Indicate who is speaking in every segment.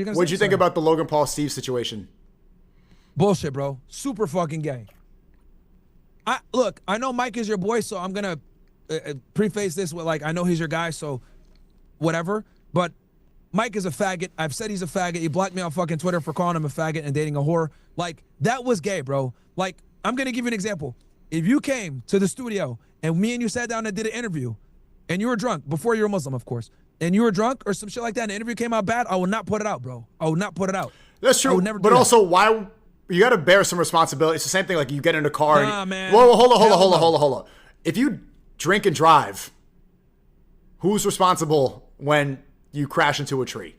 Speaker 1: What'd you think about the Logan Paul Steve situation?
Speaker 2: Bullshit, bro. Super fucking gay. Look, I know Mike is your boy, so I'm gonna preface this with like, I know he's your guy, so whatever. But Mike is a faggot. I've said he's a faggot. He blocked me on fucking Twitter for calling him a faggot and dating a whore. Like, that was gay, bro. Like, I'm gonna give you an example. If you came to the studio and me and you sat down and did an interview, and you were drunk, before you're a Muslim, of course, and you were drunk or some shit like that, and the interview came out bad, I will not put it out, bro. I will not put it out.
Speaker 1: That's true. But also, why? You got to bear some responsibility. It's the same thing. Like you get in a car.
Speaker 2: Nah, man.
Speaker 1: Whoa, hold on. If you drink and drive, who's responsible when you crash into a tree?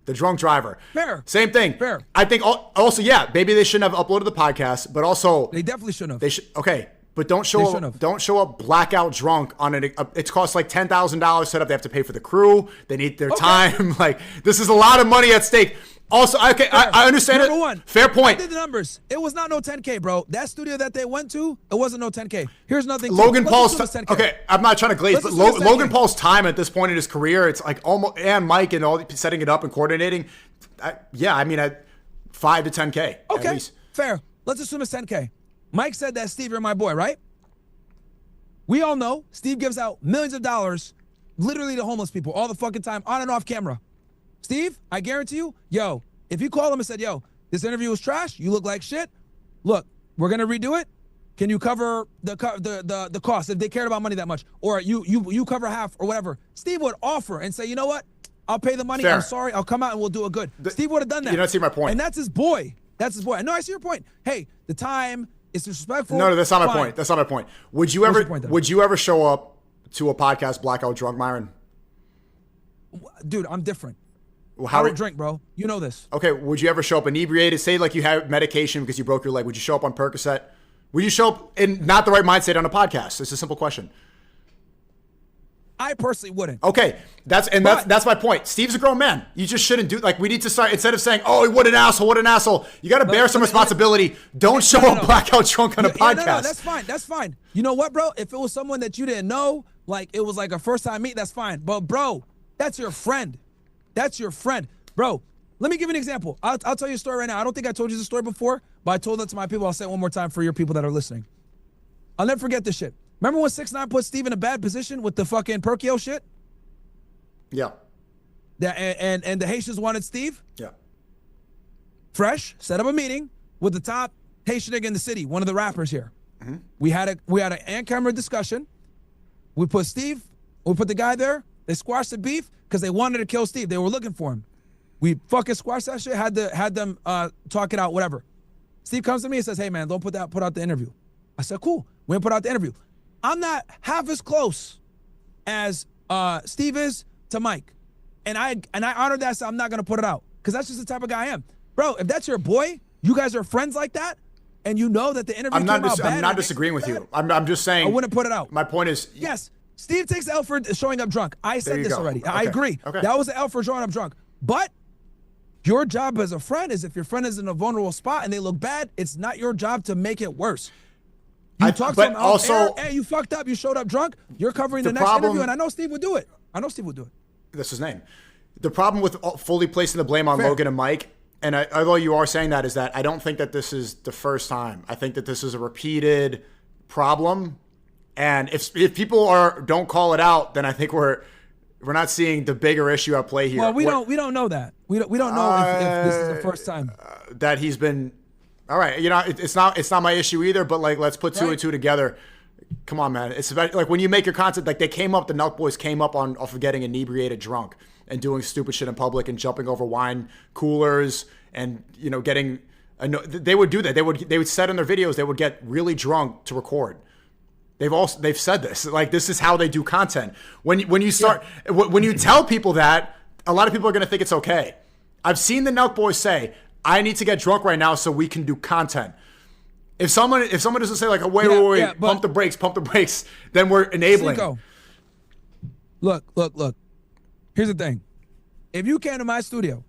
Speaker 1: The drunk driver.
Speaker 2: Fair.
Speaker 1: Same thing.
Speaker 2: Fair.
Speaker 1: I think also, yeah, maybe they shouldn't have uploaded the podcast, but also
Speaker 2: they definitely shouldn't have.
Speaker 1: They should. Okay. But don't show up blackout drunk on it. It costs like $10,000 set up. They have to pay for the crew. They need their time. Like, this is a lot of money at stake. Also, okay, I understand it.
Speaker 2: Number one,
Speaker 1: fair point.
Speaker 2: I did the numbers. It was not no 10K, bro. That studio that they went to, it wasn't no 10K. Here's nothing.
Speaker 1: Logan Paul's okay. I'm not trying to glaze, but Logan Paul's time at this point in his career, it's like almost, and Mike and all setting it up and coordinating. Yeah, I mean, at 5 to 10K.
Speaker 2: Okay,
Speaker 1: at least.
Speaker 2: Fair. Let's assume it's 10K. Mike said that, Steve, you're my boy, right? We all know Steve gives out millions of dollars literally to homeless people all the fucking time, on and off camera. Steve, I guarantee you, yo, if you call him and said, yo, this interview was trash, you look like shit, look, we're going to redo it. Can you cover the cost if they cared about money that much? Or you cover half or whatever. Steve would offer and say, you know what? I'll pay the money.
Speaker 1: Fair.
Speaker 2: I'm sorry. I'll come out and we'll do it good. Steve would have done that.
Speaker 1: You don't see my point.
Speaker 2: And that's his boy. That's his boy. No, I see your point. Hey, the time is disrespectful.
Speaker 1: No, that's not my point. That's not my point. Would you ever show up to a podcast blackout drunk, Myron?
Speaker 2: Dude, I'm different.
Speaker 1: Well,
Speaker 2: I don't drink, bro. You know this.
Speaker 1: Okay, would you ever show up inebriated? Say like you have medication because you broke your leg. Would you show up on Percocet? Would you show up in not the right mindset on a podcast? It's a simple question.
Speaker 2: I personally wouldn't.
Speaker 1: Okay, that's my point. Steve's a grown man. You just shouldn't do, like, we need to start, instead of saying, oh, what an asshole. You got to bear some responsibility. Don't show up blackout drunk on a podcast.
Speaker 2: No, that's fine. You know what, bro? If it was someone that you didn't know, like it was like a first time meet, that's fine. But bro, that's your friend. That's your friend. Bro, let me give you an example. I'll tell you a story right now. I don't think I told you the story before, but I told it to my people. I'll say it one more time for your people that are listening. I'll never forget this shit. Remember when 6ix9ine put Steve in a bad position with the fucking Perkio shit?
Speaker 1: Yeah.
Speaker 2: And the Haitians wanted Steve?
Speaker 1: Yeah.
Speaker 2: Fresh set up a meeting with the top Haitian nigga in the city, one of the rappers here.
Speaker 1: Mm-hmm.
Speaker 2: We had an on-camera discussion. We put the guy there. They squashed the beef because they wanted to kill Steve. They were looking for him. We fucking squashed that shit, had them talk it out, whatever. Steve comes to me and says, hey man, don't put out the interview. I said, cool. We didn't put out the interview. I'm not half as close as Steve is to Mike. And I honor that, so I'm not gonna put it out. Because that's just the type of guy I am. Bro, if that's your boy, you guys are friends like that, and you know that the interview came out bad.
Speaker 1: I'm not disagreeing with you. I'm just saying.
Speaker 2: I wouldn't put it out.
Speaker 1: My point is.
Speaker 2: Yes, Steve takes the L for showing up drunk. I said this already.
Speaker 1: Okay.
Speaker 2: I agree.
Speaker 1: Okay.
Speaker 2: That was the L for showing up drunk. But your job as a friend is if your friend is in a vulnerable spot and they look bad, it's not your job to make it worse. You talk to him air, hey, you fucked up, you showed up drunk, you're covering the next interview, and I know Steve would do it.
Speaker 1: That's his name. The problem with fully placing the blame on Logan and Mike, and although you are saying that, is that I don't think that this is the first time. I think that this is a repeated problem. And if people don't call it out, then I think we're not seeing the bigger issue at play here.
Speaker 2: Well, we don't know that. We don't know if this is the first time
Speaker 1: that he's been. All right, you know, it's not my issue either. But like, let's put two and two together. Come on, man. It's about like when you make your content. Like the Nelk Boys came up off of getting inebriated drunk and doing stupid shit in public and jumping over wine coolers and getting. They would do that. They would set in their videos. They would get really drunk to record. They've said this. Like this is how they do content. When you tell people that, a lot of people are gonna think it's okay. I've seen the Nelk Boys say, I need to get drunk right now so we can do content. If someone doesn't say like, wait, pump the brakes, then we're enabling.
Speaker 2: Cinco, look. Here's the thing. If you came to my studio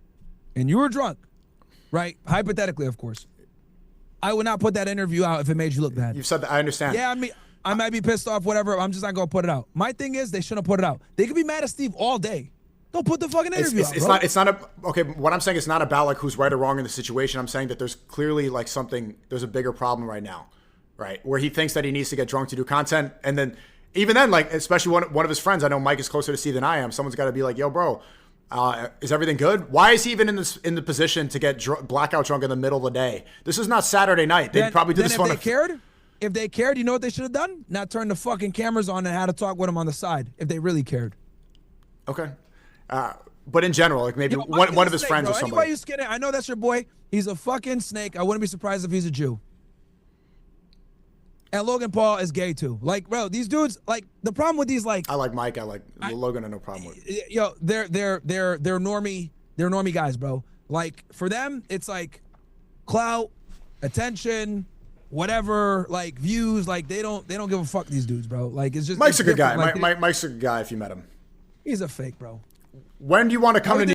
Speaker 2: and you were drunk, right? Hypothetically, of course, I would not put that interview out if it made you look bad.
Speaker 1: You've said that. I understand.
Speaker 2: Yeah, I might be pissed off, whatever. I'm just not gonna put it out. My thing is they shouldn't put it out. They could be mad at Steve all day. Don't put the fucking interview out, bro.
Speaker 1: It's not okay. What I'm saying is not about like who's right or wrong in the situation. I'm saying that there's clearly like there's a bigger problem right now, right? Where he thinks that he needs to get drunk to do content, and then even then, like especially one of his friends, I know Mike is closer to Steve than I am. Someone's got to be like, yo, bro, is everything good? Why is he even in the position to get blackout drunk in the middle of the day? This is not Saturday night. They'd probably do this one.
Speaker 2: If they cared, you know what they should have done? Not turn the fucking cameras on and had to talk with him on the side. If they really cared.
Speaker 1: Okay. But in general, like maybe one of his friends or somebody.
Speaker 2: Anyway, you skin it. I know that's your boy. He's a fucking snake. I wouldn't be surprised if he's a Jew. And Logan Paul is gay too. Like, bro, these dudes. Like, the problem with these, like,
Speaker 1: I like Mike. I like Logan. I no problem with.
Speaker 2: Yo, they're normie. They're normie guys, bro. Like, for them, it's like clout, attention, whatever, like views. Like, they don't give a fuck. These dudes, bro. Like, it's just
Speaker 1: Mike's a good guy.
Speaker 2: Like,
Speaker 1: Mike's a good guy if you met him.
Speaker 2: He's a fake, bro.
Speaker 1: When do you want to come to